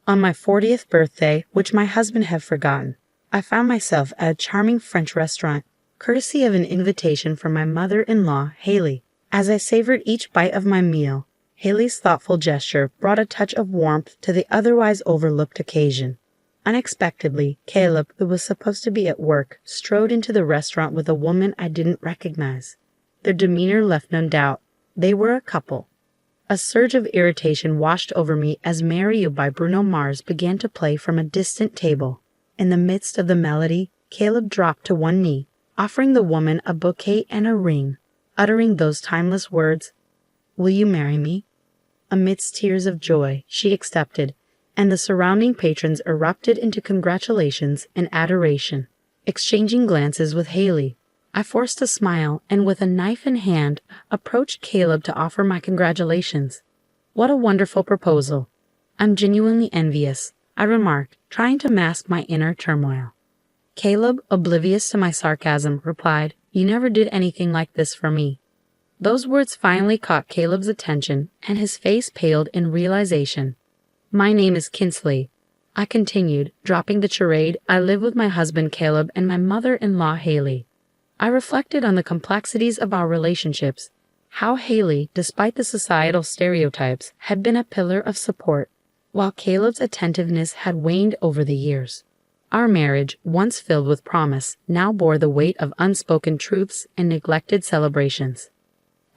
On my 40th birthday, which my husband had forgotten, I found myself at a charming French restaurant, courtesy of an invitation from my mother-in-law, Haley. As I savored each bite of my meal, Haley's thoughtful gesture brought a touch of warmth to the otherwise overlooked occasion. Unexpectedly, Caleb, who was supposed to be at work, strode into the restaurant with a woman I didn't recognize. Their demeanor left no doubt. They were a couple. A surge of irritation washed over me as Marry You by Bruno Mars began to play from a distant table. In the midst of the melody, Caleb dropped to one knee, offering the woman a bouquet and a ring, uttering those timeless words, "Will you marry me?" Amidst tears of joy, she accepted, and the surrounding patrons erupted into congratulations and adoration. Exchanging glances with Haley, I forced a smile and with a knife in hand approached Caleb to offer my congratulations. "What a wonderful proposal. I'm genuinely envious," I remarked, trying to mask my inner turmoil. Caleb, oblivious to my sarcasm, replied, "You never did anything like this for me." Those words finally caught Caleb's attention, and his face paled in realization. "My name is Kinsley," I continued, dropping the charade. "I live with my husband Caleb and my mother-in-law Haley." I reflected on the complexities of our relationships, how Haley, despite the societal stereotypes, had been a pillar of support, while Caleb's attentiveness had waned over the years. Our marriage, once filled with promise, now bore the weight of unspoken truths and neglected celebrations.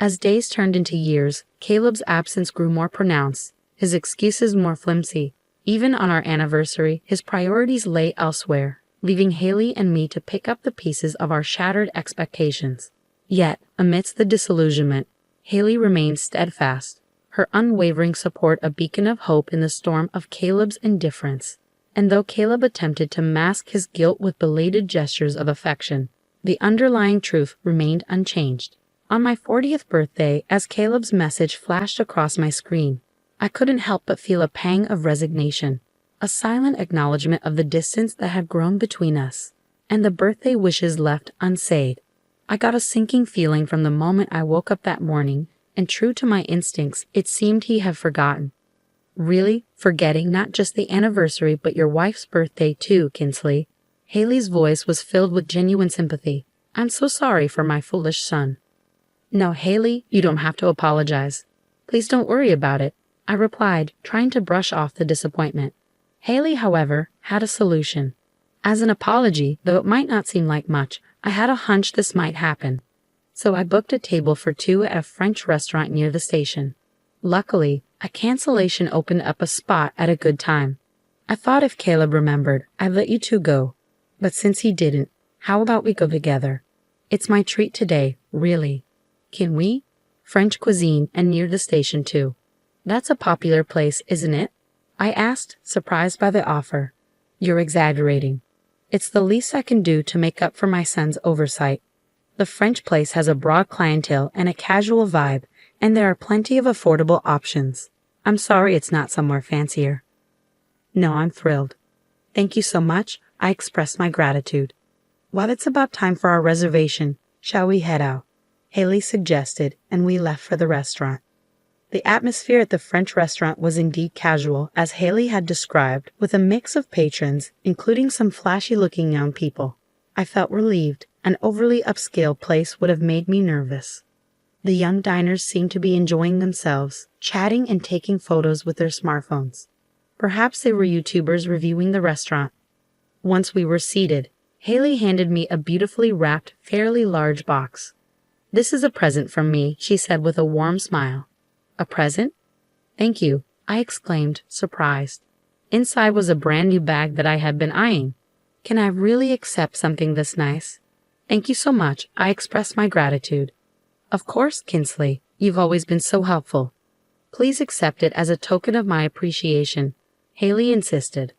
As days turned into years, Caleb's absence grew more pronounced, his excuses more flimsy. Even on our anniversary, his priorities lay elsewhere, leaving Haley and me to pick up the pieces of our shattered expectations. Yet, amidst the disillusionment, Haley remained steadfast, her unwavering support a beacon of hope in the storm of Caleb's indifference. And though Caleb attempted to mask his guilt with belated gestures of affection, the underlying truth remained unchanged. On my 40th birthday, as Caleb's message flashed across my screen, I couldn't help but feel a pang of resignation, a silent acknowledgement of the distance that had grown between us, and the birthday wishes left unsaid. I got a sinking feeling from the moment I woke up that morning, and true to my instincts, it seemed he had forgotten. "Really? Forgetting not just the anniversary but your wife's birthday too, Kinsley?" Haley's voice was filled with genuine sympathy. "I'm so sorry for my foolish son." "No, Haley, you don't have to apologize. Please don't worry about it," I replied, trying to brush off the disappointment. Haley, however, had a solution. As an apology, though it might not seem like much, I had a hunch this might happen. So I booked a table for two at a French restaurant near the station. Luckily, a cancellation opened up a spot at a good time. I thought if Caleb remembered, I'd let you two go. But since he didn't, how about we go together? It's my treat today, really. Can we? French cuisine and near the station too. That's a popular place, isn't it? I asked, surprised by the offer. You're exaggerating. It's the least I can do to make up for my son's oversight. The French place has a broad clientele and a casual vibe, and there are plenty of affordable options. I'm sorry it's not somewhere fancier. No, I'm thrilled. Thank you so much. I express my gratitude. While it's about time for our reservation, shall we head out? Haley suggested, and we left for the restaurant. The atmosphere at the French restaurant was indeed casual, as Haley had described, with a mix of patrons, including some flashy-looking young people. I felt relieved. An overly upscale place would have made me nervous. The young diners seemed to be enjoying themselves, chatting and taking photos with their smartphones. Perhaps they were YouTubers reviewing the restaurant. Once we were seated, Haley handed me a beautifully wrapped, fairly large box. "This is a present from me," she said with a warm smile. "A present?" "Thank you," I exclaimed, surprised. Inside was a brand new bag that I had been eyeing. "Can I really accept something this nice?" "Thank you so much. I express my gratitude." "Of course, Kinsley. You've always been so helpful. Please accept it as a token of my appreciation," Haley insisted.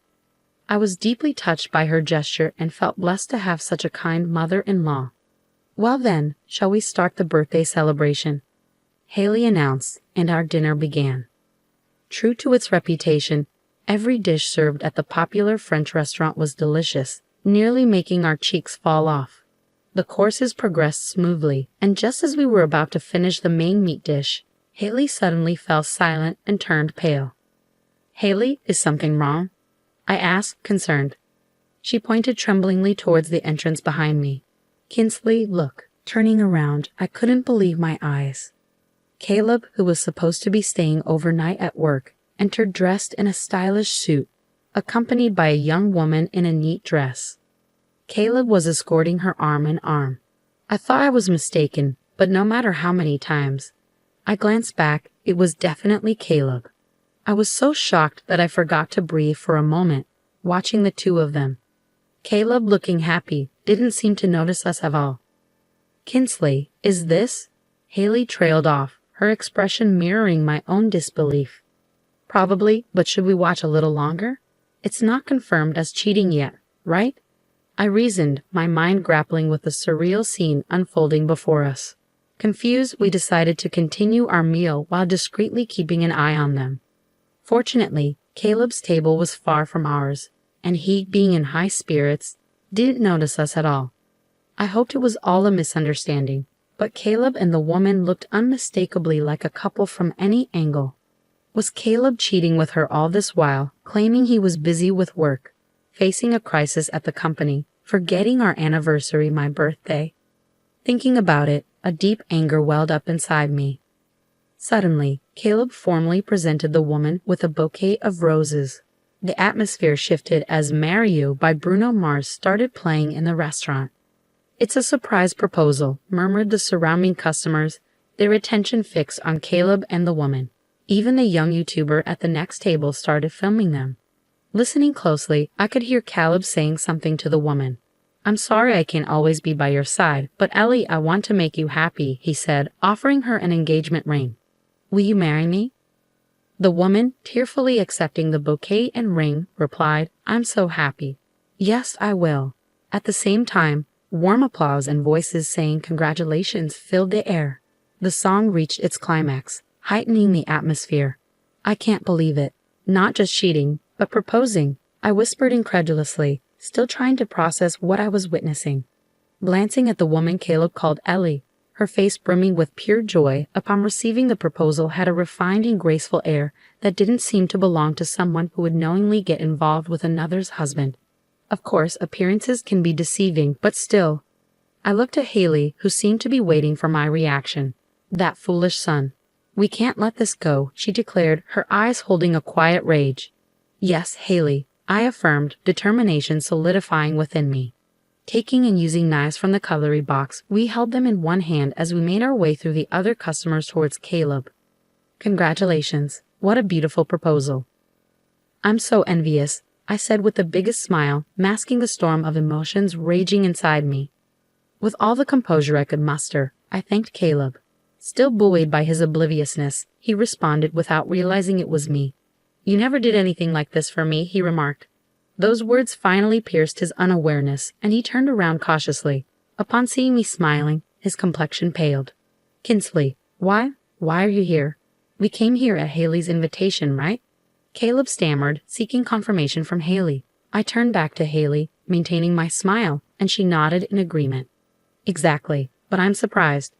I was deeply touched by her gesture and felt blessed to have such a kind mother-in-law. "Well then, shall we start the birthday celebration?" Haley announced, and our dinner began. True to its reputation, every dish served at the popular French restaurant was delicious, nearly making our cheeks fall off. The courses progressed smoothly, and just as we were about to finish the main meat dish, Haley suddenly fell silent and turned pale. Haley, is something wrong? I asked, concerned. She pointed tremblingly towards the entrance behind me. Kinsley, look. Turning around, I couldn't believe my eyes. Caleb, who was supposed to be staying overnight at work, entered dressed in a stylish suit, accompanied by a young woman in a neat dress. Caleb was escorting her arm in arm. I thought I was mistaken, but no matter how many times I glanced back, it was definitely Caleb. I was so shocked that I forgot to breathe for a moment, watching the two of them. Caleb, looking happy, didn't seem to notice us at all. Kinsley, is this? Haley trailed off, her expression mirroring my own disbelief. Probably, but should we watch a little longer? It's not confirmed as cheating yet, right? I reasoned, my mind grappling with the surreal scene unfolding before us. Confused, we decided to continue our meal while discreetly keeping an eye on them. Fortunately, Caleb's table was far from ours, and he, being in high spirits, didn't notice us at all. I hoped it was all a misunderstanding, but Caleb and the woman looked unmistakably like a couple from any angle. Was Caleb cheating with her all this while, claiming he was busy with work, facing a crisis at the company, forgetting our anniversary, my birthday? Thinking about it, a deep anger welled up inside me. Suddenly, Caleb formally presented the woman with a bouquet of roses. The atmosphere shifted as Marry You by Bruno Mars started playing in the restaurant. It's a surprise proposal, murmured the surrounding customers, their attention fixed on Caleb and the woman. Even the young YouTuber at the next table started filming them. Listening closely, I could hear Caleb saying something to the woman. I'm sorry I can't always be by your side, but Ellie, I want to make you happy, he said, offering her an engagement ring. Will you marry me? The woman, tearfully accepting the bouquet and ring, replied, I'm so happy. Yes, I will. At the same time, warm applause and voices saying congratulations filled the air. The song reached its climax, heightening the atmosphere. I can't believe it. Not just cheating, but proposing, I whispered incredulously, still trying to process what I was witnessing. Glancing at the woman Caleb called Ellie, her face brimming with pure joy upon receiving the proposal had a refined and graceful air that didn't seem to belong to someone who would knowingly get involved with another's husband. Of course, appearances can be deceiving, but still. I looked at Haley, who seemed to be waiting for my reaction. That foolish son. We can't let this go, she declared, her eyes holding a quiet rage. Yes, Haley, I affirmed, determination solidifying within me. Taking and using knives from the cutlery box, we held them in one hand as we made our way through the other customers towards Caleb. Congratulations, what a beautiful proposal. I'm so envious, I said with the biggest smile, masking the storm of emotions raging inside me. With all the composure I could muster, I thanked Caleb. Still buoyed by his obliviousness, he responded without realizing it was me. You never did anything like this for me, he remarked. Those words finally pierced his unawareness, and he turned around cautiously. Upon seeing me smiling, his complexion paled. Kinsley, why are you here? We came here at Haley's invitation, right? Caleb stammered, seeking confirmation from Haley. I turned back to Haley, maintaining my smile, and she nodded in agreement. Exactly, but I'm surprised.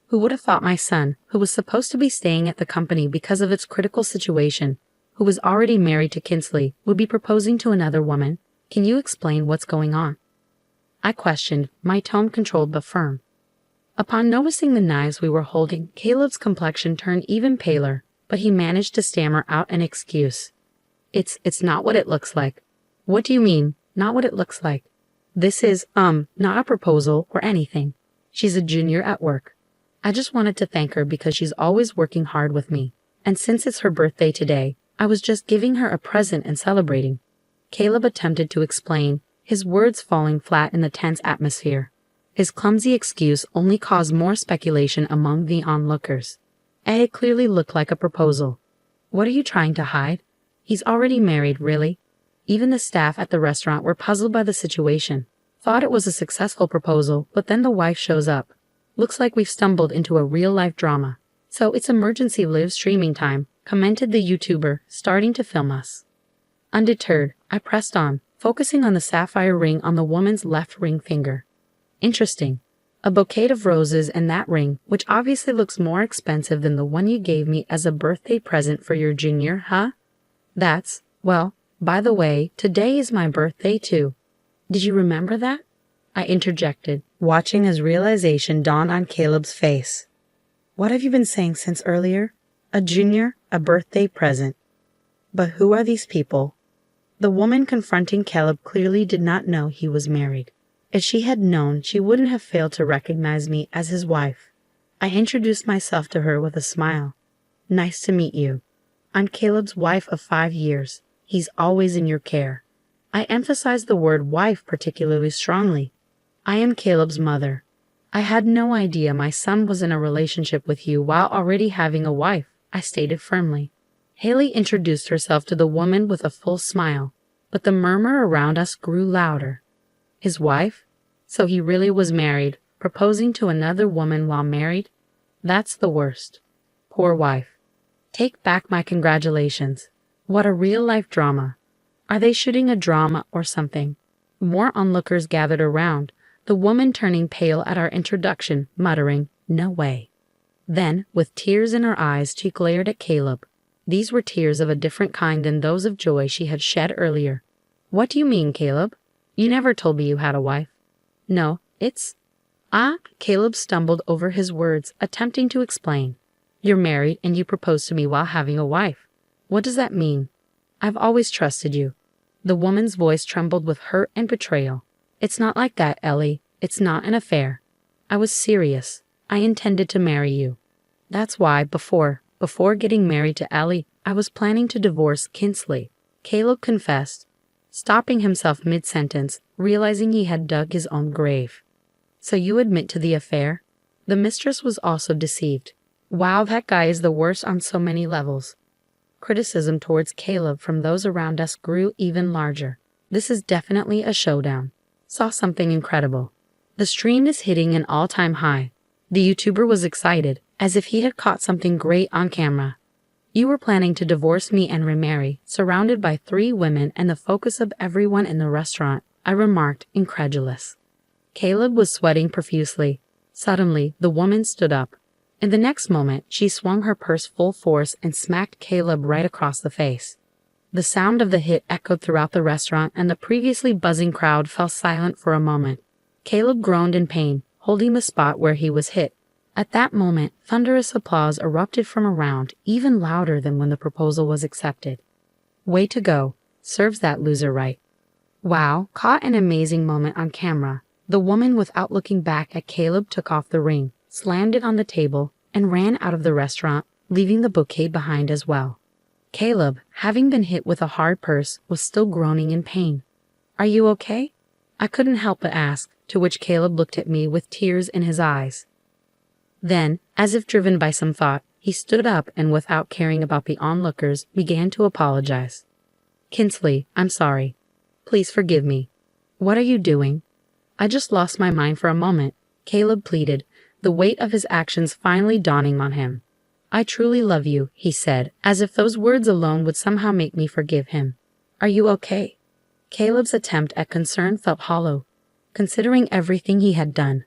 Who would have thought my son, who was supposed to be staying at the company because of its critical situation, who was already married to Kinsley, would be proposing to another woman? Can you explain what's going on? I questioned, my tone controlled but firm. Upon noticing the knives we were holding, Caleb's complexion turned even paler, but he managed to stammer out an excuse. It's not what it looks like. What do you mean, not what it looks like? This is, not a proposal or anything. She's a junior at work. I just wanted to thank her because she's always working hard with me. And since it's her birthday today, I was just giving her a present and celebrating. Caleb attempted to explain, his words falling flat in the tense atmosphere. His clumsy excuse only caused more speculation among the onlookers. It clearly looked like a proposal. What are you trying to hide? He's already married, really? Even the staff at the restaurant were puzzled by the situation. Thought it was a successful proposal, but then the wife shows up. Looks like we've stumbled into a real-life drama. So it's emergency live streaming time, commented the YouTuber, starting to film us. Undeterred, I pressed on, focusing on the sapphire ring on the woman's left ring finger. Interesting. A bouquet of roses and that ring, which obviously looks more expensive than the one you gave me as a birthday present for your junior, huh? Well, by the way, today is my birthday too. Did you remember that? I interjected, watching as realization dawned on Caleb's face. What have you been saying since earlier? A junior, a birthday present. But who are these people? The woman confronting Caleb clearly did not know he was married. If she had known, she wouldn't have failed to recognize me as his wife. I introduced myself to her with a smile. Nice to meet you. I'm Caleb's wife of 5 years. He's always in your care. I emphasized the word wife particularly strongly. I am Caleb's mother. I had no idea my son was in a relationship with you while already having a wife, I stated firmly. Haley introduced herself to the woman with a full smile, but the murmur around us grew louder. His wife? So he really was married, proposing to another woman while married? That's the worst. Poor wife. Take back my congratulations. What a real-life drama. Are they shooting a drama or something? More onlookers gathered around, the woman turning pale at our introduction, muttering, "No way." Then, with tears in her eyes, she glared at Caleb. These were tears of a different kind than those of joy she had shed earlier. "What do you mean, Caleb? You never told me you had a wife." "No, it's—" Caleb stumbled over his words, attempting to explain. "You're married and you proposed to me while having a wife. What does that mean? I've always trusted you." The woman's voice trembled with hurt and betrayal. "It's not like that, Ellie. It's not an affair. I was serious. I intended to marry you. That's why, before getting married to Ellie, I was planning to divorce Kinsley," Caleb confessed, stopping himself mid-sentence, realizing he had dug his own grave. "So you admit to the affair?" The mistress was also deceived. Wow, that guy is the worst on so many levels. Criticism towards Caleb from those around us grew even larger. This is definitely a showdown. Saw something incredible. The stream is hitting an all-time high. The YouTuber was excited, as if he had caught something great on camera. "You were planning to divorce me and remarry, surrounded by 3 women and the focus of everyone in the restaurant," I remarked, incredulous. Caleb was sweating profusely. Suddenly, the woman stood up. In the next moment, she swung her purse full force and smacked Caleb right across the face. The sound of the hit echoed throughout the restaurant, and the previously buzzing crowd fell silent for a moment. Caleb groaned in pain, holding the spot where he was hit. At that moment, thunderous applause erupted from around, even louder than when the proposal was accepted. "Way to go. Serves that loser right." Wow, caught an amazing moment on camera. The woman, without looking back at Caleb, took off the ring, slammed it on the table, and ran out of the restaurant, leaving the bouquet behind as well. Caleb, having been hit with a hard purse, was still groaning in pain. "Are you okay?" I couldn't help but ask, to which Caleb looked at me with tears in his eyes. Then, as if driven by some thought, he stood up and, without caring about the onlookers, began to apologize. "Kinsley, I'm sorry. Please forgive me." "What are you doing?" "I just lost my mind for a moment," Caleb pleaded, the weight of his actions finally dawning on him. "I truly love you," he said, as if those words alone would somehow make me forgive him. "Are you okay?" Caleb's attempt at concern felt hollow, considering everything he had done.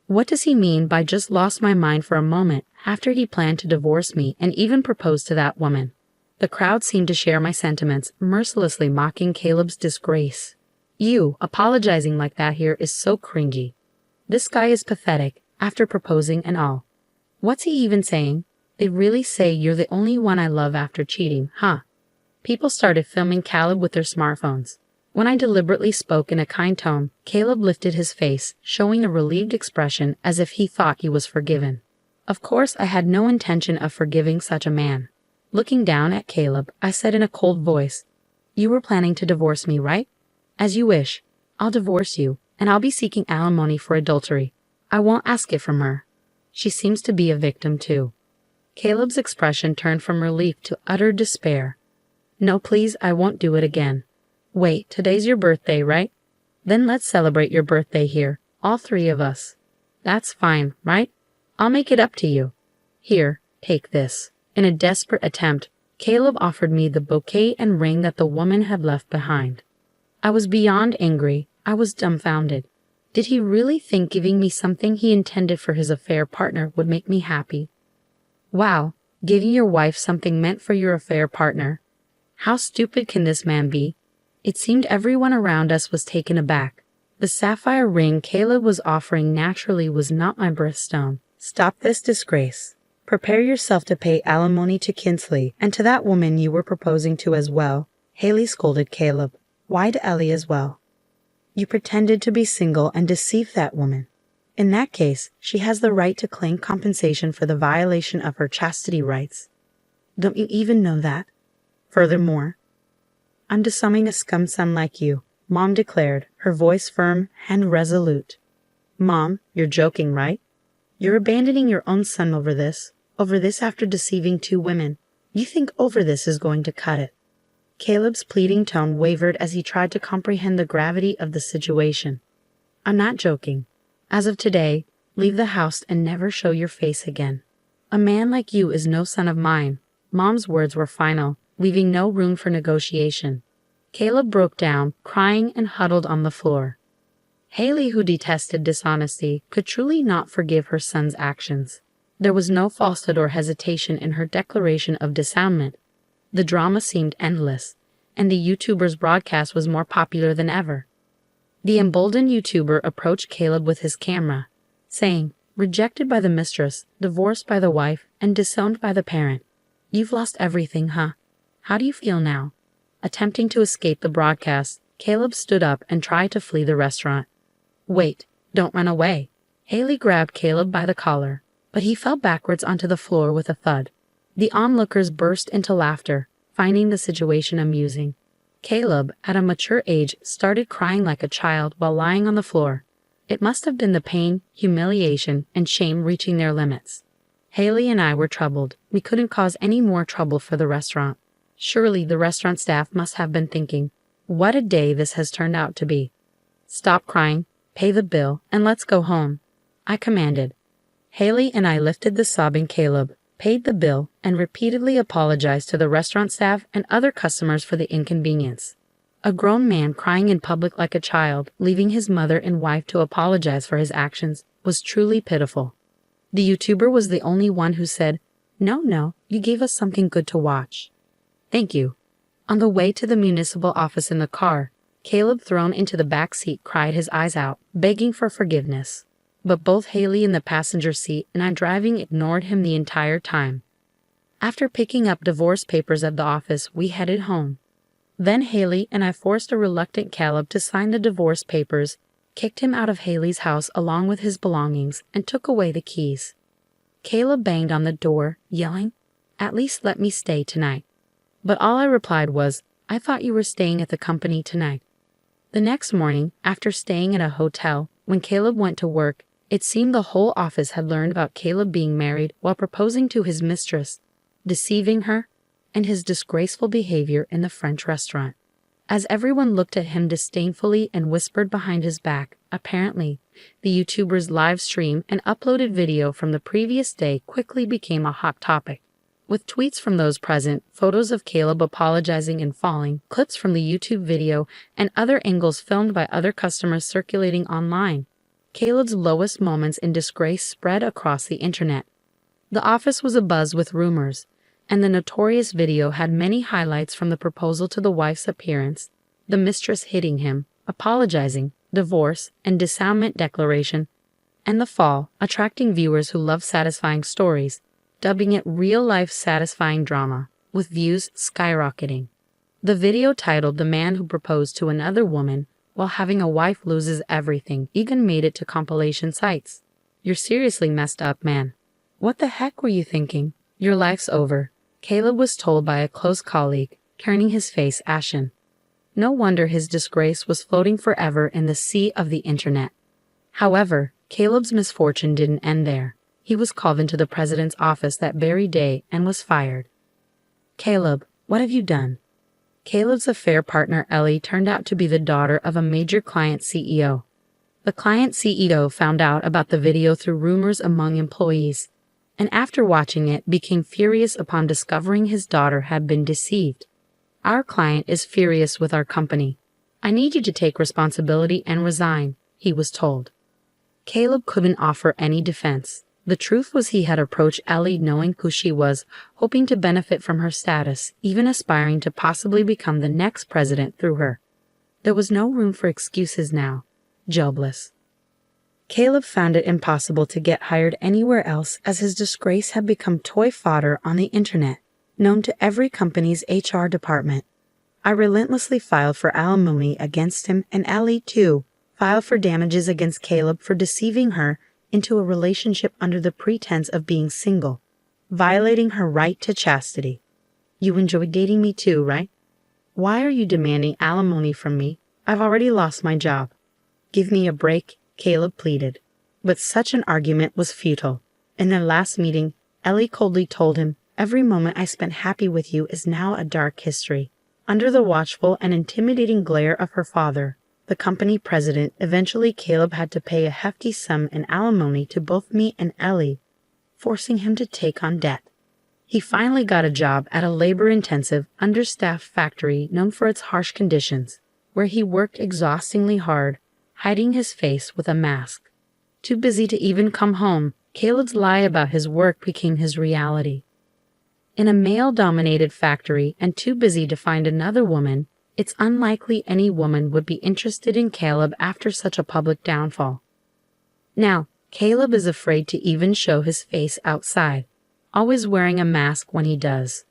What does he mean by just lost my mind for a moment after he planned to divorce me and even proposed to that woman? The crowd seemed to share my sentiments, mercilessly mocking Caleb's disgrace. "You apologizing like that here is so cringy. This guy is pathetic, after proposing and all. What's he even saying? They really say you're the only one I love after cheating, huh?" People started filming Caleb with their smartphones. When I deliberately spoke in a kind tone, Caleb lifted his face, showing a relieved expression as if he thought he was forgiven. Of course, I had no intention of forgiving such a man. Looking down at Caleb, I said in a cold voice, "You were planning to divorce me, right? As you wish. I'll divorce you, and I'll be seeking alimony for adultery. I won't ask it from her. She seems to be a victim too." Caleb's expression turned from relief to utter despair. "No, please, I won't do it again." "Wait, today's your birthday, right? Then let's celebrate your birthday here, all 3 of us." "That's fine, right? I'll make it up to you. Here, take this." In a desperate attempt, Caleb offered me the bouquet and ring that the woman had left behind. I was beyond angry. I was dumbfounded. Did he really think giving me something he intended for his affair partner would make me happy? Wow, giving your wife something meant for your affair partner. How stupid can this man be? It seemed everyone around us was taken aback. The sapphire ring Caleb was offering naturally was not my birthstone. Stop this disgrace. Prepare yourself to pay alimony to Kinsley and to that woman you were proposing to as well. Haley scolded Caleb. Why to Ellie as well? You pretended to be single and deceived that woman. In that case, she has the right to claim compensation for the violation of her chastity rights. Don't you even know that? Furthermore, I'm disowning a scum son like you, Mom declared, her voice firm and resolute. Mom, you're joking, right? You're abandoning your own son over this after deceiving 2 women. You think over this is going to cut it? Caleb's pleading tone wavered as he tried to comprehend the gravity of the situation. I'm not joking. As of today, leave the house and never show your face again. A man like you is no son of mine. Mom's words were final, leaving no room for negotiation. Caleb broke down, crying and huddled on the floor. Haley, who detested dishonesty, could truly not forgive her son's actions. There was no falsehood or hesitation in her declaration of disavowment. The drama seemed endless, and the YouTuber's broadcast was more popular than ever. The emboldened YouTuber approached Caleb with his camera, saying, "Rejected by the mistress, divorced by the wife, and disowned by the parent. You've lost everything, huh? How do you feel now?" Attempting to escape the broadcast, Caleb stood up and tried to flee the restaurant. Wait, don't run away. Haley grabbed Caleb by the collar, but he fell backwards onto the floor with a thud. The onlookers burst into laughter, finding the situation amusing. Caleb, at a mature age, started crying like a child while lying on the floor. It must have been the pain, humiliation, and shame reaching their limits. Haley and I were troubled. We couldn't cause any more trouble for the restaurant. Surely the restaurant staff must have been thinking, what a day this has turned out to be. Stop crying, pay the bill, and let's go home, I commanded. Haley and I lifted the sobbing Caleb, paid the bill, and repeatedly apologized to the restaurant staff and other customers for the inconvenience. A grown man crying in public like a child, leaving his mother and wife to apologize for his actions, was truly pitiful. The YouTuber was the only one who said, No, you gave us something good to watch. Thank you. On the way to the municipal office in the car, Caleb, thrown into the back seat, cried his eyes out, begging for forgiveness. But both Haley in the passenger seat and I driving ignored him the entire time. After picking up divorce papers at the office, we headed home. Then Haley and I forced a reluctant Caleb to sign the divorce papers, kicked him out of Haley's house along with his belongings, and took away the keys. Caleb banged on the door, yelling, "At least let me stay tonight." But all I replied was, "I thought you were staying at the company tonight." The next morning, after staying at a hotel, when Caleb went to work, it seemed the whole office had learned about Caleb being married while proposing to his mistress, deceiving her, and his disgraceful behavior in the French restaurant. As everyone looked at him disdainfully and whispered behind his back, apparently, the YouTuber's live stream and uploaded video from the previous day quickly became a hot topic. With tweets from those present, photos of Caleb apologizing and falling, clips from the YouTube video, and other angles filmed by other customers circulating online. Caleb's lowest moments in disgrace spread across the internet. The office was abuzz with rumors, and the notorious video had many highlights from the proposal to the wife's appearance, the mistress hitting him, apologizing, divorce and disavowment declaration, and the fall, attracting viewers who love satisfying stories, dubbing it real-life satisfying drama, with views skyrocketing. The video titled "The Man Who Proposed to Another Woman While Having a Wife Loses Everything" even made it to compilation sites. You're seriously messed up, man. What the heck were you thinking? Your life's over, Caleb was told by a close colleague, turning his face ashen. No wonder his disgrace was floating forever in the sea of the internet. However, Caleb's misfortune didn't end there. He was called into the president's office that very day and was fired. Caleb, what have you done? Caleb's affair partner Ellie turned out to be the daughter of a major client CEO. The client CEO found out about the video through rumors among employees, and after watching it became furious upon discovering his daughter had been deceived. Our client is furious with our company. I need you to take responsibility and resign, he was told. Caleb couldn't offer any defense. The truth was he had approached Ellie knowing who she was, hoping to benefit from her status, even aspiring to possibly become the next president through her. There was no room for excuses now. Jobless. Caleb found it impossible to get hired anywhere else as his disgrace had become toy fodder on the internet, known to every company's HR department. I relentlessly filed for alimony against him, and Ellie, too, filed for damages against Caleb for deceiving her into a relationship under the pretense of being single, violating her right to chastity. You enjoy dating me too, right? Why are you demanding alimony from me? I've already lost my job. Give me a break, Caleb pleaded. But such an argument was futile. In their last meeting, Ellie coldly told him, "Every moment I spent happy with you is now a dark history." Under the watchful and intimidating glare of her father, the company president, eventually Caleb had to pay a hefty sum in alimony to both me and Ellie, forcing him to take on debt. He finally got a job at a labor-intensive, understaffed factory known for its harsh conditions, where he worked exhaustingly hard, hiding his face with a mask. Too busy to even come home, Caleb's lie about his work became his reality. In a male-dominated factory and too busy to find another woman, it's unlikely any woman would be interested in Caleb after such a public downfall. Now, Caleb is afraid to even show his face outside, always wearing a mask when he does.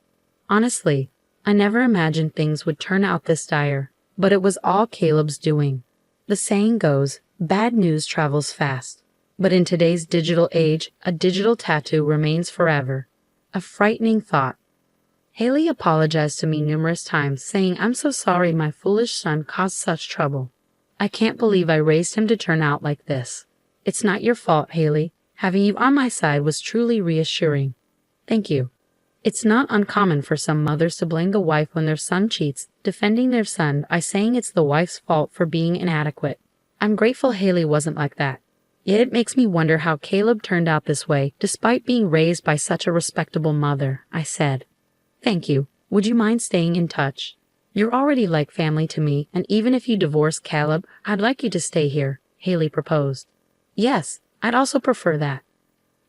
Honestly, I never imagined things would turn out this dire, but it was all Caleb's doing. The saying goes, bad news travels fast. But in today's digital age, a digital tattoo remains forever. A frightening thought. Haley apologized to me numerous times, saying, "I'm so sorry my foolish son caused such trouble. I can't believe I raised him to turn out like this. It's not your fault, Haley. Having you on my side was truly reassuring. Thank you." It's not uncommon for some mothers to blame the wife when their son cheats, defending their son by saying it's the wife's fault for being inadequate. I'm grateful Haley wasn't like that. Yet it makes me wonder how Caleb turned out this way, despite being raised by such a respectable mother, I said. "Thank you. Would you mind staying in touch? You're already like family to me, and even if you divorce Caleb, I'd like you to stay here," Haley proposed. "Yes, I'd also prefer that."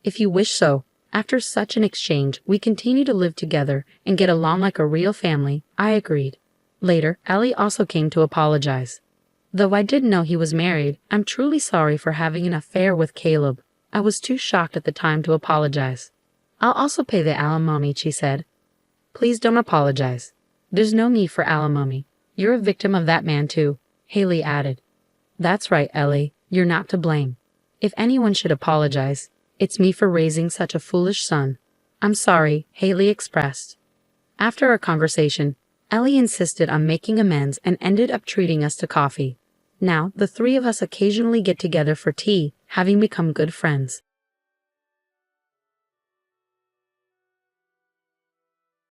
"If you wish so." After such an exchange, we continue to live together and get along like a real family, I agreed. Later, Ellie also came to apologize. "Though I didn't know he was married, I'm truly sorry for having an affair with Caleb. I was too shocked at the time to apologize." "I'll also pay the alimony," she said. "Please don't apologize. There's no need for alimony. You're a victim of that man too," Haley added. "That's right, Ellie. You're not to blame. If anyone should apologize, it's me for raising such a foolish son." "I'm sorry," Haley expressed. After our conversation, Ellie insisted on making amends and ended up treating us to coffee. Now, the three of us occasionally get together for tea, having become good friends.